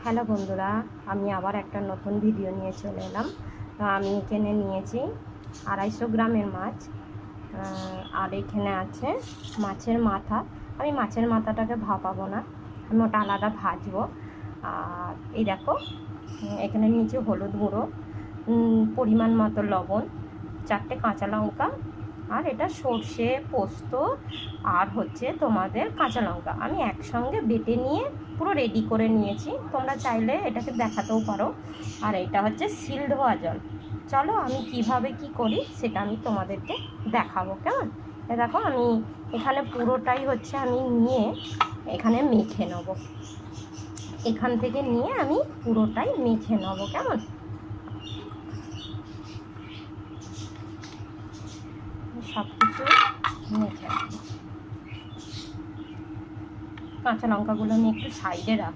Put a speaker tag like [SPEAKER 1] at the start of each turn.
[SPEAKER 1] Hello বন্ধুরা, আমি আবার একটা নতুন ভিডিও নিয়ে চলে এলাম। তো আমি এখানে নিয়েছি 250 গ্রামের মাছ, আর এখানে আছে মাছের মাথা। আমি মাছের মাথাটাকে ভাপাবো না, আমি ওটা আলাদা ভাজবো। আর এই দেখো, এখানে নিয়েছি হলুদ গুঁড়ো, পরিমাণ মতো লবণ, 4টে কাঁচা লঙ্কা, আর এটা সর্ষে, পোস্ত আর হচ্ছে তোমাদের কাঁচা লঙ্কা আমি একসঙ্গে বেটে নিয়ে পুরো রেডি করে নিয়েছি। তোমরা চাইলে এটাকে দেখাতেও পারো। আর এটা হচ্ছে সিল ধোয়া জল। চলো আমি কিভাবে কি করি সেটা আমি তোমাদেরকে দেখাবো, কেমন? দেখো, আমি এখানে পুরোটাই হচ্ছে আমি নিয়ে এখানে মেখে নেবো। এখান থেকে নিয়ে আমি পুরোটাই মেখে নেবো, কেমন? সব কিছু মেখে নেবো। কাঁচা লঙ্কাগুলো আমি একটু সাইডে রাখবো।